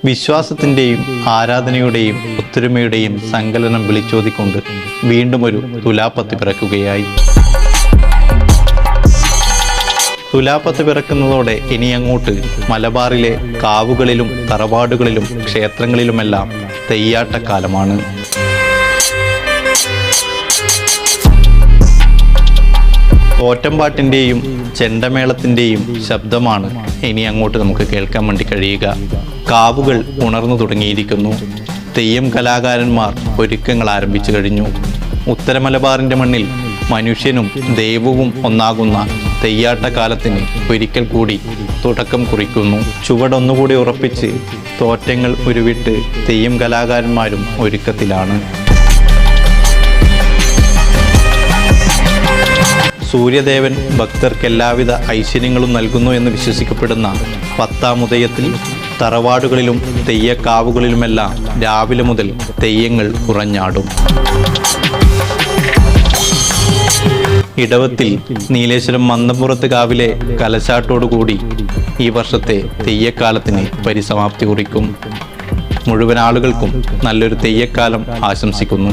വിശ്വാസത്തിൻ്റെയും ആരാധനയുടെയും ഒത്തൊരുമയുടെയും സങ്കലനം വിളിച്ചോതിക്കൊണ്ട് വീണ്ടും ഒരു തുലാപ്പത്തി പിറക്കുകയായി. തുലാപ്പത്തി പിറക്കുന്നതോടെ ഇനിയങ്ങോട്ട് മലബാറിലെ കാവുകളിലും തറവാടുകളിലും ക്ഷേത്രങ്ങളിലുമെല്ലാം തെയ്യാട്ടക്കാലമാണ്. ഓറ്റംപാട്ടിൻ്റെയും ചെണ്ടമേളത്തിൻ്റെയും ശബ്ദമാണ് ഇനി അങ്ങോട്ട് നമുക്ക് കേൾക്കാൻ വേണ്ടി കഴിയുക. കാവുകൾ ഉണർന്നു തുടങ്ങിയിരിക്കുന്നു. തെയ്യം കലാകാരന്മാർ ഒരുക്കങ്ങൾ ആരംഭിച്ചു കഴിഞ്ഞു. ഉത്തര മലബാറിൻ്റെ മണ്ണിൽ മനുഷ്യനും ദൈവവും ഒന്നാകുന്ന തെയ്യാട്ടക്കാലത്തിന് ഒരിക്കൽ കൂടി തുടക്കം കുറിക്കുന്നു. ചുവടൊന്നുകൂടി ഉറപ്പിച്ച് തോറ്റങ്ങൾ ഉരുവിട്ട് തെയ്യം കലാകാരന്മാരും ഒരുക്കത്തിലാണ്. സൂര്യദേവൻ ഭക്തർക്ക് എല്ലാവിധ ഐശ്വര്യങ്ങളും നൽകുന്നു എന്ന് വിശ്വസിക്കപ്പെടുന്ന 10-ാം ഉദയത്തിൽ തറവാടുകളിലും തെയ്യക്കാവുകളിലുമെല്ലാം രാവിലെ മുതൽ തെയ്യങ്ങൾ ഉറഞ്ഞാടും. ഇടവത്തിൽ നീലേശ്വരം മന്നപ്പുറത്ത് കാവിലെ കലശാട്ടോടുകൂടി ഈ വർഷത്തെ തെയ്യക്കാലത്തിന് പരിസമാപ്തി കുറിക്കും. മുഴുവൻ ആളുകൾക്കും നല്ലൊരു തെയ്യക്കാലം ആശംസിക്കുന്നു.